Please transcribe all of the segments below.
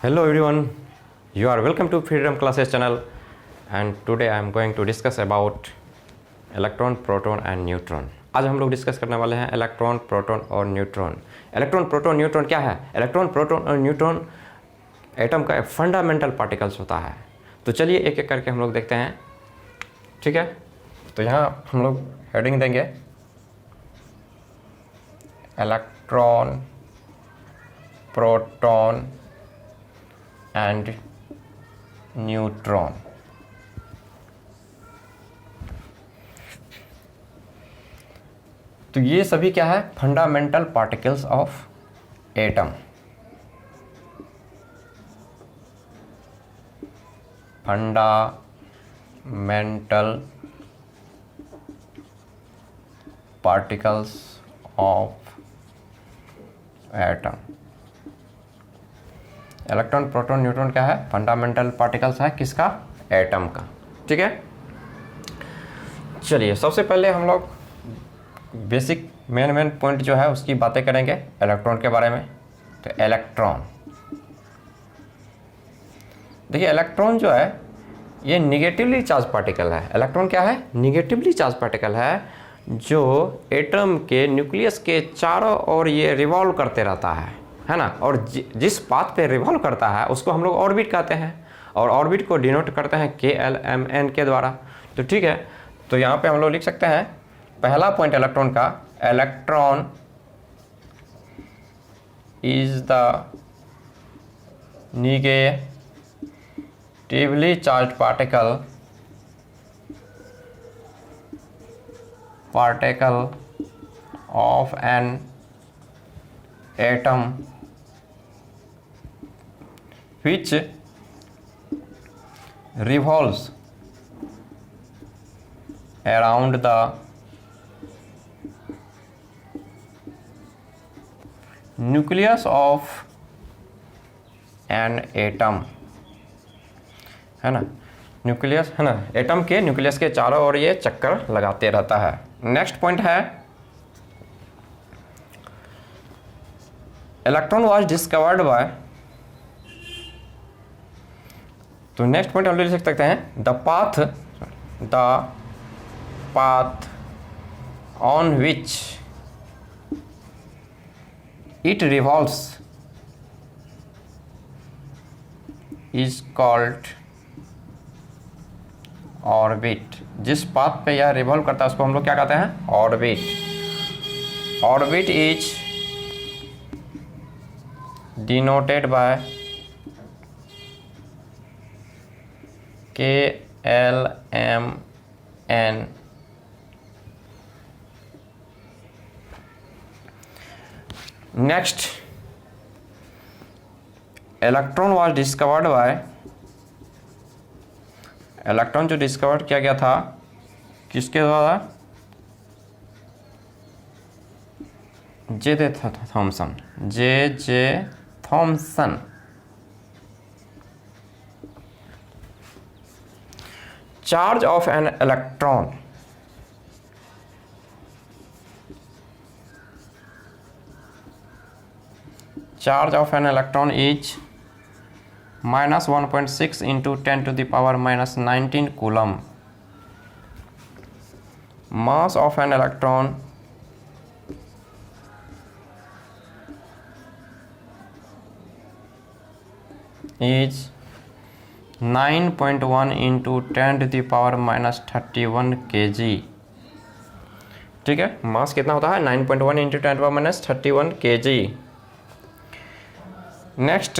Hello everyone, you are welcome to Freedom Classes channel, and today I am going to discuss about electron, proton and neutron. आज हम लोग discuss करने वाले हैं electron, proton और neutron. Electron, proton, neutron क्या है? Electron, proton और न्यूट्रॉन एटम का एक फंडामेंटल पार्टिकल्स होता है। तो चलिए एक एक करके हम लोग देखते हैं, ठीक है। तो यहाँ हम लोग हेडिंग देंगे इलेक्ट्रॉन, प्रोटॉन एंड न्यूट्रॉन। तो ये सभी क्या है? Fundamental particles of atom. Fundamental particles of atom. Electron, proton, neutron क्या है? फंडामेंटल पार्टिकल्स है किसका? एटम का, ठीक है। चलिए सबसे पहले हम लोग बेसिक मेन पॉइंट जो है उसकी बातें करेंगे इलेक्ट्रॉन के बारे में। तो इलेक्ट्रॉन, देखिए इलेक्ट्रॉन जो है ये निगेटिवली चार्ज पार्टिकल है। इलेक्ट्रॉन क्या है? निगेटिवली चार्ज पार्टिकल है जो एटम के न्यूक्लियस के चारों ओर ये रिवॉल्व करते रहता है ना। और जिस पाथ पे रिवॉल्व करता है उसको हम लोग ऑर्बिट कहते हैं, और ऑर्बिट को डिनोट करते हैं KLMN के द्वारा। तो ठीक है, तो यहाँ पे हम लोग लिख सकते हैं पहला पॉइंट इलेक्ट्रॉन का, electron is the negatively charge particle of an atom which revolves around the nucleus of an atom, है ना। न्यूक्लियस है ना, एटम के न्यूक्लियस के चारों ओर ये चक्कर लगाते रहता है। नेक्स्ट पॉइंट है इलेक्ट्रॉन वाज डिस्कवर्ड बाय, तो नेक्स्ट पॉइंट हम लोग लिख सकते हैं the path on which it revolves is called orbit. जिस पाथ पे यह रिवॉल्व करता है उसको हम लोग क्या कहते हैं? Orbit. Orbit is denoted by KLMN। Next, electron was discovered by, electron जो डिस्कवर किया गया था किसके द्वारा? J.J. Thomson. J.J. Thomson. Charge of an electron, charge of an electron is -1.6 into 10 to the power -19 coulomb. Mass of an electron is 9.1 into 10 to the power -31 kg। ठीक है, मास कितना होता है? 9.1 into 10 to the power -31 kg। Next,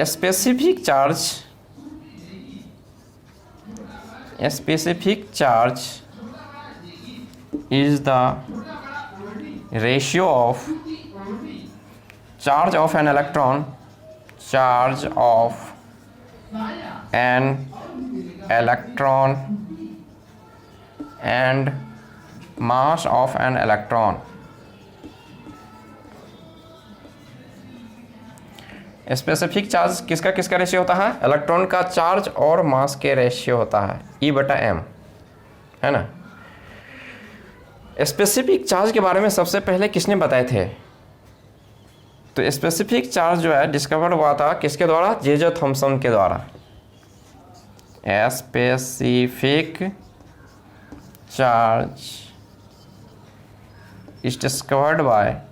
specific charge is the ratio of charge of an electron and mass of an electron। Specific charge किसका किसका ratio होता है? Electron का चार्ज और मास के रेशियो होता है E/m, है ना। स्पेसिफिक चार्ज के बारे में सबसे पहले किसने बताए थे? तो स्पेसिफिक चार्ज जो है डिस्कवर हुआ था किसके द्वारा? जे थॉमसन के द्वारा। Specific charge is discovered by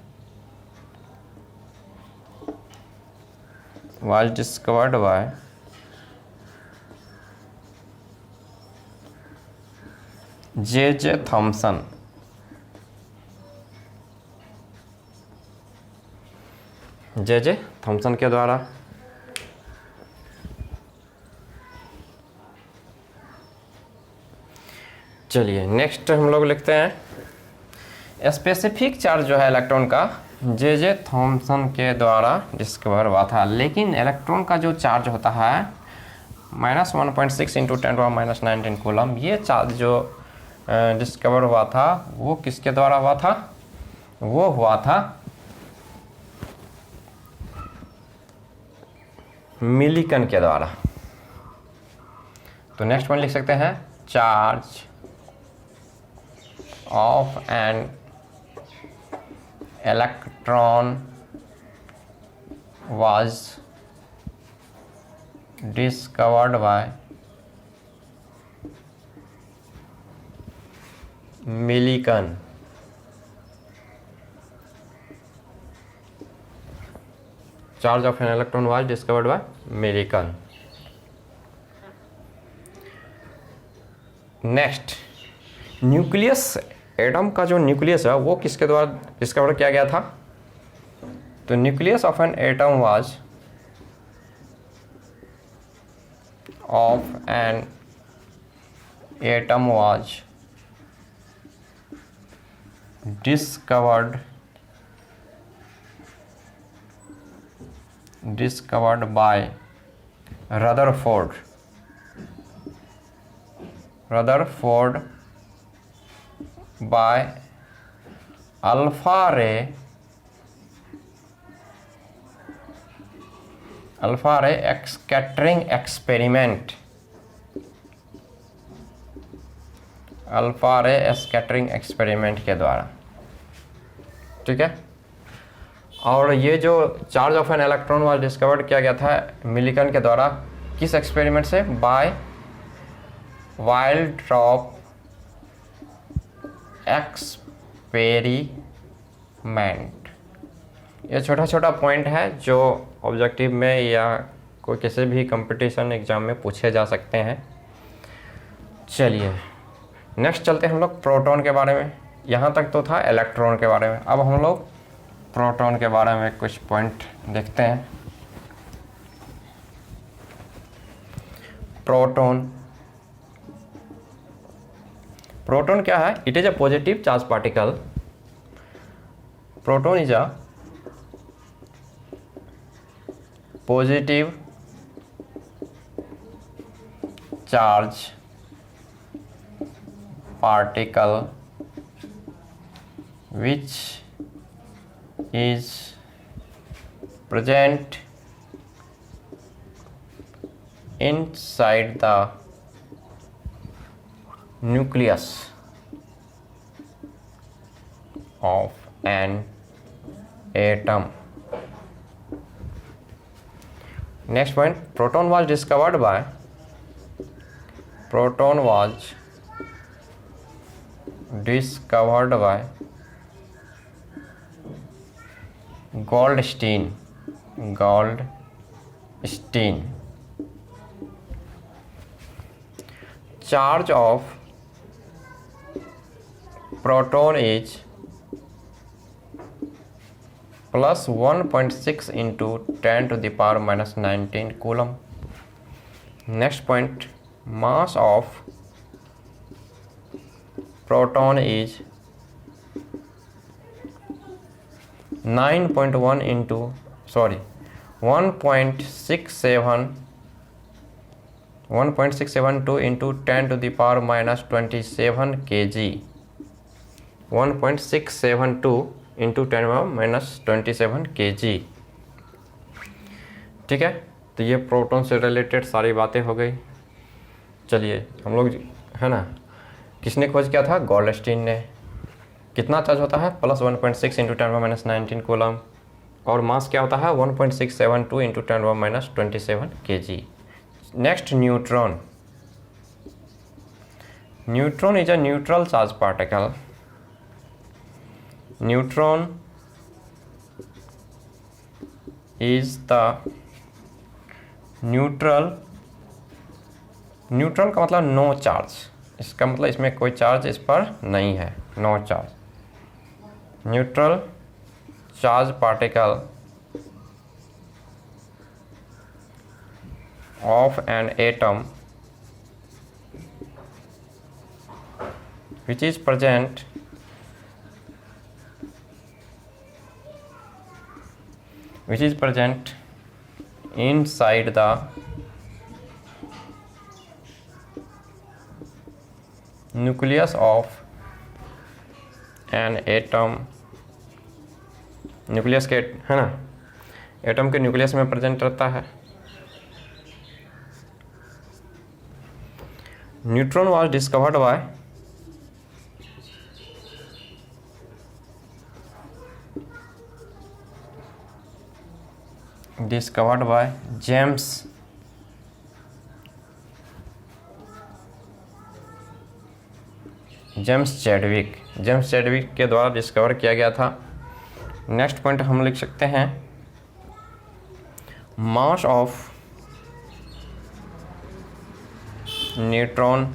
J Thomson. J Thomson के द्वारा। चलिए नेक्स्ट हम लोग लिखते हैं स्पेसिफिक चार्ज जो है इलेक्ट्रॉन का जे थॉमसन के द्वारा डिस्कवर हुआ था, लेकिन इलेक्ट्रॉन का जो चार्ज होता है -1.6 इंटू 10⁻⁻19 कूलम, ये चार्ज जो डिस्कवर हुआ था वो किसके द्वारा हुआ था? वो हुआ था मिलिकन के द्वारा। तो नेक्स्ट पॉइंट लिख सकते हैं charge of an electron was discovered bye Millikan. Charge of an electron was discovered bye Millikan. Next, nucleus, atom का जो न्यूक्लियस है वो किसके द्वारा डिस्कवर किया गया था? तो nucleus of an atom was discovered by Rutherford by alpha ray scattering experiment। Alpha ray scattering experiment के द्वारा। ठीक है, और ये जो charge of an electron was discovered किया गया था मिलिकन के द्वारा, किस एक्सपेरिमेंट से? By oil drop experiment. ये छोटा छोटा पॉइंट है जो ऑब्जेक्टिव में या कोई किसी भी कंपटीशन एग्जाम में पूछे जा सकते हैं। चलिए नेक्स्ट चलते हैं हम लोग प्रोटॉन के बारे में। यहाँ तक तो था इलेक्ट्रॉन के बारे में, अब हम लोग प्रोटॉन के बारे में कुछ पॉइंट देखते हैं। प्रोटॉन क्या है? It is a positive charge particle. Proton is a positive charge particle which is present inside the nucleus of an atom। Next point, proton was discovered by Goldstein। Charge of proton is plus 1.6 into 10⁻⁻19 coulomb। Next point, mass of proton is 1.672 into 10⁻⁻27 kg। 1.672 into 10⁻⁻27 kg। ठीक है, तो ये proton से related सारी बातें हो गई। चलिए हम लोग, है ना, किसने खोज किया था? गोल्डस्टीन ने। कितना चार्ज होता है? Plus 1.6 into 10⁻⁻19 coulomb. और मास क्या होता है 1.672 into 10⁻⁻27 kg। Next neutron. Neutron is a neutral charge particle. Neutron is the neutral का मतलब नो चार्ज, इसका मतलब इसमें कोई चार्ज इस पर नहीं है, no charge. Neutral charge particle of an atom which is present inside the nucleus of an atom। Nucleus के, है ना, एटम के न्यूक्लियस में प्रेजेंट रहता है। Neutron was discovered by James Chadwick के द्वारा डिस्कवर किया गया था। नेक्स्ट पॉइंट हम लिख सकते हैं, mass of neutron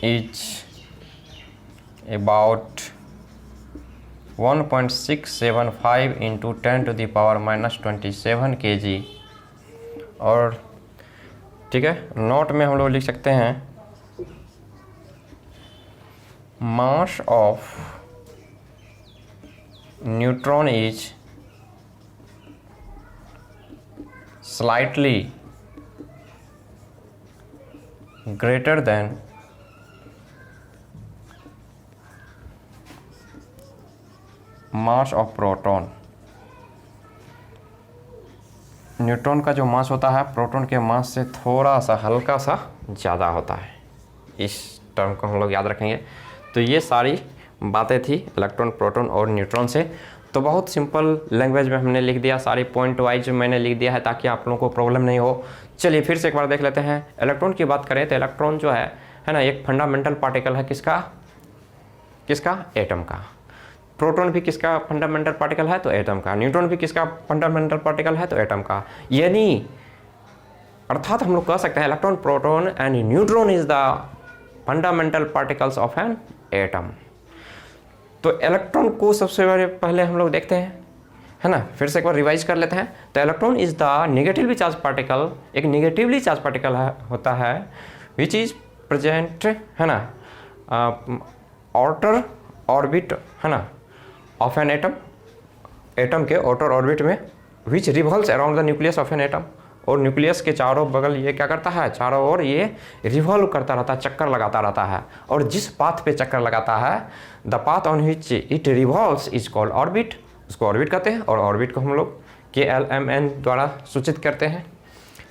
is about 1.675 into 10⁻⁻27 kg। और ठीक है, नोट में हम लोग लिख सकते हैं, mass of neutron is slightly greater then mass of proton. Neutron का जो मास होता है प्रोटॉन के मास से थोड़ा सा हल्का सा ज़्यादा होता है। इस टर्म को हम लोग याद रखेंगे। तो ये सारी बातें थी इलेक्ट्रॉन, प्रोटॉन और न्यूट्रॉन से। तो बहुत सिंपल लैंग्वेज में हमने लिख दिया, सारी पॉइंट वाइज मैंने लिख दिया है ताकि आप लोगों को प्रॉब्लम नहीं हो। चलिए फिर से एक बार देख लेते हैं। इलेक्ट्रॉन की बात करें तो इलेक्ट्रॉन जो है ना, एक फंडामेंटल पार्टिकल है। किसका? एटम का। प्रोटॉन भी किसका फंडामेंटल पार्टिकल है? तो एटम का। न्यूट्रॉन भी किसका फंडामेंटल पार्टिकल है? तो एटम का। यानी अर्थात हम लोग कह सकते हैं electron, proton and neutron is the fundamental particles of an atom. तो इलेक्ट्रॉन को सबसे पहले हम लोग देखते हैं, है ना, फिर से एक बार रिवाइज कर लेते हैं। तो electron is the negatively charge particle, एक नेगेटिवली चार्ज पार्टिकल होता है विच इज प्रेजेंट, है ना, आउटर ऑर्बिट, है ना, ऑफ एन एटम, एटम के आउटर ऑर्बिट में, विच revolves around the nucleus of an atom. और न्यूक्लियस के चारों बगल ये क्या करता है? चारों ओर ये रिवॉल्व करता रहता है, चक्कर लगाता रहता है। और जिस पाथ पे चक्कर लगाता है, the path on which it revolves is called orbit, उसको ऑर्बिट कहते हैं। और ऑर्बिट को हम लोग KLMN द्वारा सूचित करते हैं।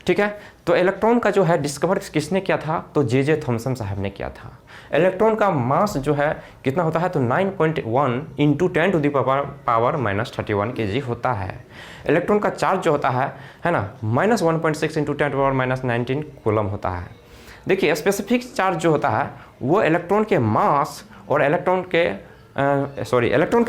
ठीक है, तो इलेक्ट्रॉन का जो है डिस्कवर किसने किया था? तो J.J. थॉमसन साहब ने किया था। इलेक्ट्रॉन का मास जो है कितना होता है? तो 9.1 इंटू 10⁻⁻31 kg होता है। इलेक्ट्रॉन का चार्ज जो होता है ना, -1.6 इंटू 10⁻⁻19 कूलम होता है। देखिए, स्पेसिफिक चार्ज जो होता है वो इलेक्ट्रॉन के मास और इलेक्ट्रॉन के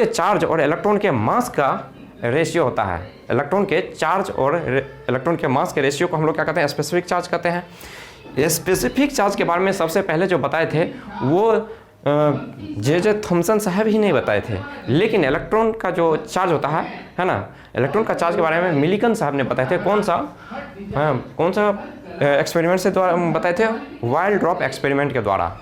चार्ज और इलेक्ट्रॉन के मास का रेशियो होता है। इलेक्ट्रॉन के चार्ज और इलेक्ट्रॉन के मास के रेशियो को हम लोग क्या कहते हैं? स्पेसिफिक चार्ज कहते हैं। स्पेसिफिक चार्ज के बारे में सबसे पहले जो बताए थे वो J.J. थॉमसन साहब ही नहीं बताए थे, लेकिन इलेक्ट्रॉन का जो चार्ज होता है ना, इलेक्ट्रॉन का चार्ज के बारे में मिलिकन साहब ने बताए थे। कौन सा एक्सपेरिमेंट से द्वारा बताए थे? वाइल्ड ड्रॉप एक्सपेरिमेंट के द्वारा।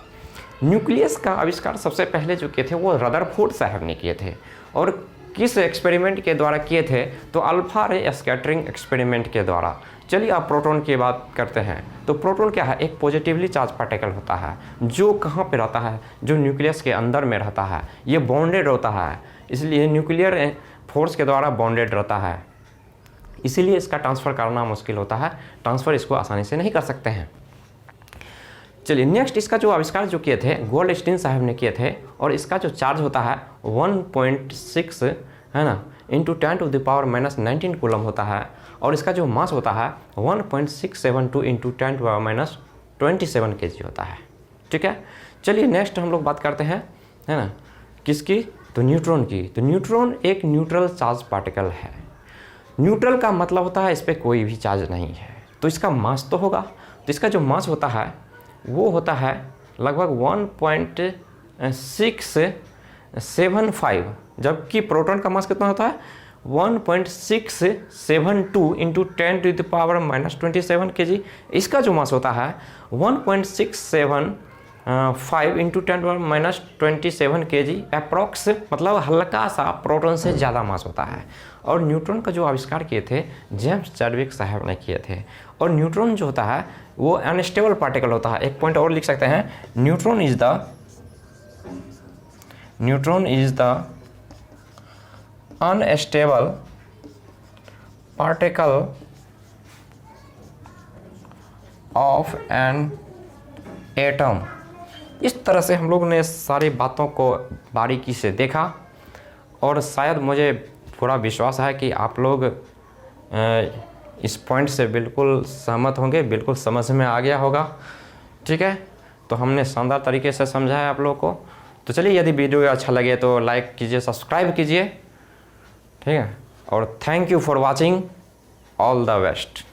न्यूक्लियस का आविष्कार सबसे पहले जो किए थे वो रदरफोर्ड साहब ने किए थे। और किस एक्सपेरिमेंट के द्वारा किए थे? तो अल्फा रे स्कैटरिंग एक्सपेरिमेंट के द्वारा। चलिए आप प्रोटॉन की बात करते हैं। तो प्रोटॉन क्या है? एक पॉजिटिवली चार्ज पार्टिकल होता है जो कहाँ पे रहता है? जो न्यूक्लियस के अंदर में रहता है। ये बॉन्डेड होता है, इसलिए न्यूक्लियर फोर्स के द्वारा बॉन्डेड रहता है, इसीलिए इसका ट्रांसफ़र करना मुश्किल होता है। ट्रांसफ़र इसको आसानी से नहीं कर सकते हैं। चलिए नेक्स्ट, इसका जो आविष्कार जो किए थे गोल्डस्टीन साहब ने किए थे। और इसका जो चार्ज होता है 1.6, है ना, इंटू 10⁻⁻19 कूलम होता है और इसका जो मास होता है 1.672 इंटू 10⁻27 kg होता है। ठीक है, चलिए नेक्स्ट हम लोग बात करते हैं, है ना, किसकी, तो न्यूट्रॉन की। तो न्यूट्रॉन एक न्यूट्रल चार्ज पार्टिकल है। न्यूट्रल का मतलब होता है इस पर कोई भी चार्ज नहीं है, तो इसका मास तो होगा। तो इसका जो मास होता है वो होता है लगभग 1.675, जबकि प्रोटॉन का मास कितना होता है 1.672 इंटू 10⁻⁻27 kg। इसका जो मास होता है 1.675 इंटू 10⁻⁻27 kg अप्रॉक्स, मतलब हल्का सा प्रोटॉन से ज़्यादा मास होता है। और न्यूट्रॉन का जो आविष्कार किए थे जेम्स चैडविक साहब ने किए थे। और न्यूट्रॉन जो होता है वो अनस्टेबल पार्टिकल होता है। एक पॉइंट और लिख सकते हैं, neutron is the unstable particle of an atom. इस तरह से हम लोग ने सारी बातों को बारीकी से देखा और शायद मुझे पूरा विश्वास है कि आप लोग इस पॉइंट से बिल्कुल सहमत होंगे, बिल्कुल समझ में आ गया होगा। ठीक है, तो हमने शानदार तरीके से समझाया आप लोगों को। तो चलिए, यदि वीडियो अच्छा लगे तो लाइक कीजिए, सब्सक्राइब कीजिए। ठीक है, और thank you for watching, all the best.